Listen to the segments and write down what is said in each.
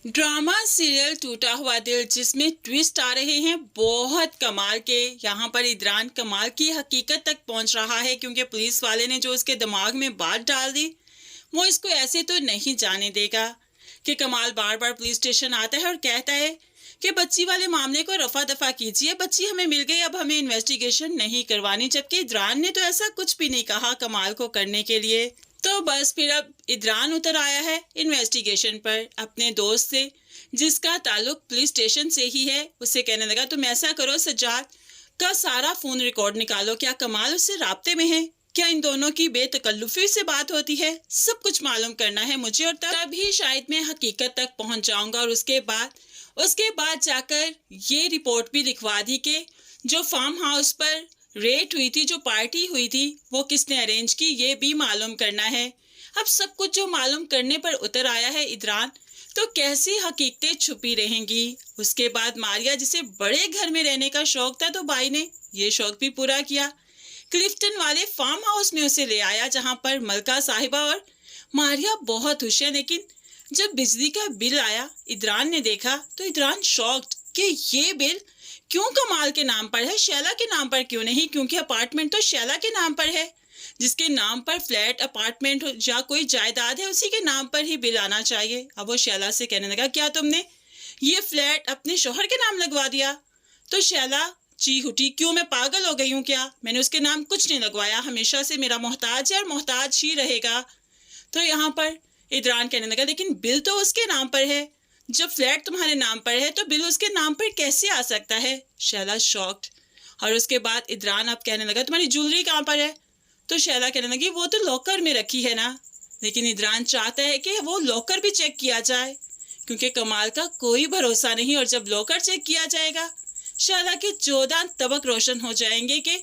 Drama serial टूटा हुआ दिल जिसमें ट्विस्ट आ रहे हैं बहुत कमाल के। यहाँ पर इदरान कमाल की हकीकत तक पहुंच रहा है क्योंकि पुलिस वाले ने जो उसके दिमाग में बात डाल दी वो इसको ऐसे तो नहीं जाने देगा कि कमाल बार बार पुलिस स्टेशन आता है और कहता है कि बच्ची वाले मामले को रफा दफा कीजिए, बच्ची हमें मिल गई, अब हमें इन्वेस्टिगेशन नहीं करवानी। जबकि इदरान ने तो ऐसा कुछ भी नहीं कहा कमाल को करने के लिए। तो बस फिर अब इदरान उतर आया है इन्वेस्टिगेशन पर अपने दोस्त से जिसका ताल्लुक पुलिस स्टेशन से ही है। उससे कहने लगा तुम ऐसा करो, सज्जाद का सारा फोन रिकॉर्ड निकालो, क्या कमाल उससे राब्ते में है, क्या इन दोनों की बेतकल्लुफी से बात होती है, सब कुछ मालूम करना है मुझे और तभी शायद मैं हकीकत तक पहुंच जाऊंगा। और उसके बाद जाकर ये रिपोर्ट भी लिखवा दी कि जो फार्म हाउस पर रेट हुई थी, जो पार्टी हुई थी, वो किसने अरेंज की, ये भी मालूम करना है। अब सब कुछ जो मालूम करने पर उतर आया है इदरान, तो कैसी हकीकतें छुपी रहेंगी। उसके बाद मारिया जिसे बड़े घर में रहने का शौक था, तो भाई ने ये शौक भी पूरा किया, क्लिफ्टन वाले फार्म हाउस में उसे ले आया जहां पर मलका साहिबा और मारिया बहुत खुश है। लेकिन जब बिजली का बिल आया इदरान ने देखा तो इदरान शॉक्ड कि ये बिल क्यों कमाल के नाम पर है, शैला के नाम पर क्यों नहीं, क्योंकि अपार्टमेंट तो शैला के नाम पर है। जिसके नाम पर फ्लैट अपार्टमेंट या कोई जायदाद है उसी के नाम पर ही बिल आना चाहिए। अब वो शैला से कहने लगा क्या तुमने ये फ्लैट अपने शौहर के नाम लगवा दिया? तो शैला चीख उठी, क्यों मैं पागल हो गई हूँ क्या, मैंने उसके नाम कुछ नहीं लगवाया, हमेशा से मेरा मोहताज है और मोहताज ही रहेगा। तो यहाँ पर इदरान कहने लगा लेकिन बिल तो उसके नाम पर है, जब फ्लैट तुम्हारे नाम पर है तो बिल उसके नाम पर कैसे आ सकता है? शैला शॉक्ड। और उसके बाद इदरान अब कहने लगा तुम्हारी ज्वेलरी कहाँ पर है? तो शैला कहने लगी वो तो लॉकर में रखी है ना। लेकिन इदरान चाहता है कि वो लॉकर भी चेक किया जाए क्योंकि कमाल का कोई भरोसा नहीं, और जब लॉकर चेक किया जाएगा शैला के 14 तबक रोशन हो जाएंगे कि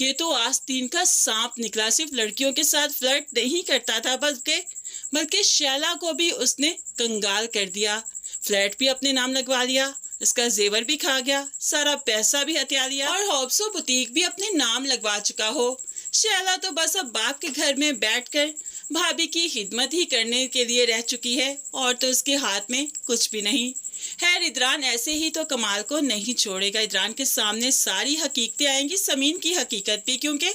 ये तो आस्तीन का सांप निकला, सिर्फ लड़कियों के साथ फ्लर्ट नहीं करता था बल्कि शैला को भी उसने कंगाल कर दिया। फ्लैट भी अपने नाम लगवा लिया, उसका जेवर भी खा गया, सारा पैसा भी हथिया लिया और हॉब्सो बुटीक भी अपने नाम लगवा चुका हो। शैला तो बस अब बाप के घर में बैठकर भाभी की खिदमत ही करने के लिए रह चुकी है और तो उसके हाथ में कुछ भी नहीं। खैर इदरान ऐसे ही तो कमाल को नहीं छोड़ेगा। इदरान के सामने सारी हकीकतें आएंगी, समीन की हकीकत भी, क्योंकि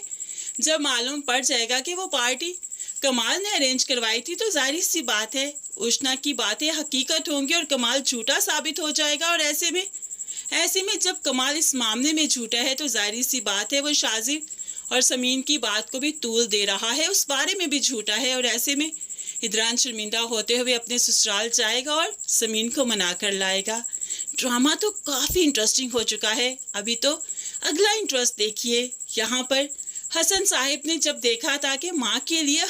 जब मालूम पड़ जाएगा कि वो पार्टी कमाल ने अरेंज करवाई थी तो जाहिर सी बात है उष्णा की बातें हकीकत होंगी और कमाल झूठा साबित हो जाएगा। और ऐसे में जब कमाल इस मामले में झूठा है तो जाहिर सी बात है वो शाजिर और समीन की बात को भी तूल दे रहा है, उस बारे में भी झूठा है। और ऐसे में इदरान शर्मिंदा होते हुए अपने ससुराल जाएगा और समीन को मना कर लाएगा। ड्रामा तो काफ़ी इंटरेस्टिंग हो चुका है, अभी तो अगला इंटरेस्ट देखिए। यहाँ पर हसन साहिब ने जब देखा था कि माँ के लिए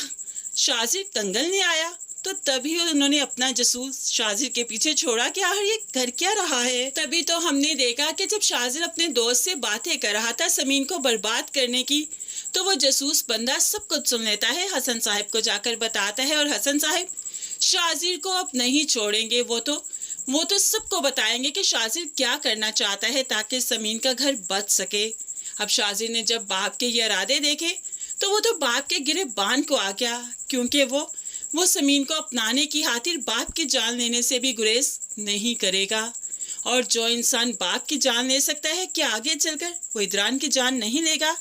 शाजिर कंगल ने आया तो तभी उन्होंने अपना जासूस शाजिर के पीछे छोड़ा कि आखिर ये कर क्या रहा है। तभी तो हमने देखा कि जब शाजिर अपने दोस्त से बातें कर रहा था समीन को बर्बाद करने की, तो वो जासूस बंदा सब कुछ सुन लेता है, हसन साहिब को जाकर बताता है और हसन साहिब शाजिर को अब नहीं छोड़ेंगे। वो तो सबको बताएंगे कि शाजिर क्या करना चाहता है ताकि समीन का घर बच सके। अब शाजिर ने जब बाप के ये इरादे देखे तो वो तो बाप के गिरबान को आ गया, क्योंकि वो समीन को अपनाने की खातिर बाप की जान लेने से भी गुरेज नहीं करेगा। और जो इंसान बाप की जान ले सकता है क्या आगे चलकर वो इदरान की जान नहीं लेगा?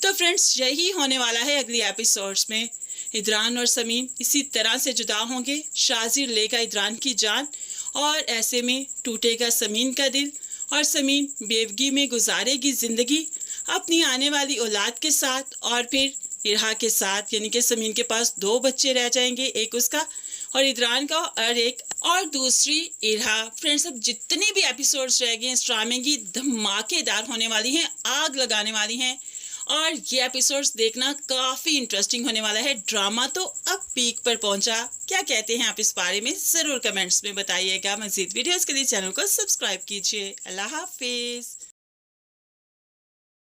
तो फ्रेंड्स यही होने वाला है अगली एपिसोड्स में। इदरान और समीन इसी तरह से जुदा होंगे, शाजिर लेगा इदरान की जान और ऐसे में टूटेगा समीन का दिल और समीन बेवगी में गुजारेगी ज़िंदगी अपनी आने वाली औलाद के साथ और फिर इरहा के साथ। यानी कि समीन के पास 2 बच्चे रह जाएंगे, एक उसका और इदरान का और दूसरी इरहा। फ्रेंड्स अब जितनी भी एपिसोड्स रह गए इस ड्रामे की धमाकेदार होने वाली हैं, आग लगाने वाली हैं और ये एपिसोड्स देखना काफ़ी इंटरेस्टिंग होने वाला है। ड्रामा तो अब पीक पर पहुंचा, क्या कहते हैं आप इस बारे में ज़रूर कमेंट्स में बताइएगा। मज़ीद वीडियोस के लिए चैनल को सब्सक्राइब कीजिए। अल्लाह हाफिज़।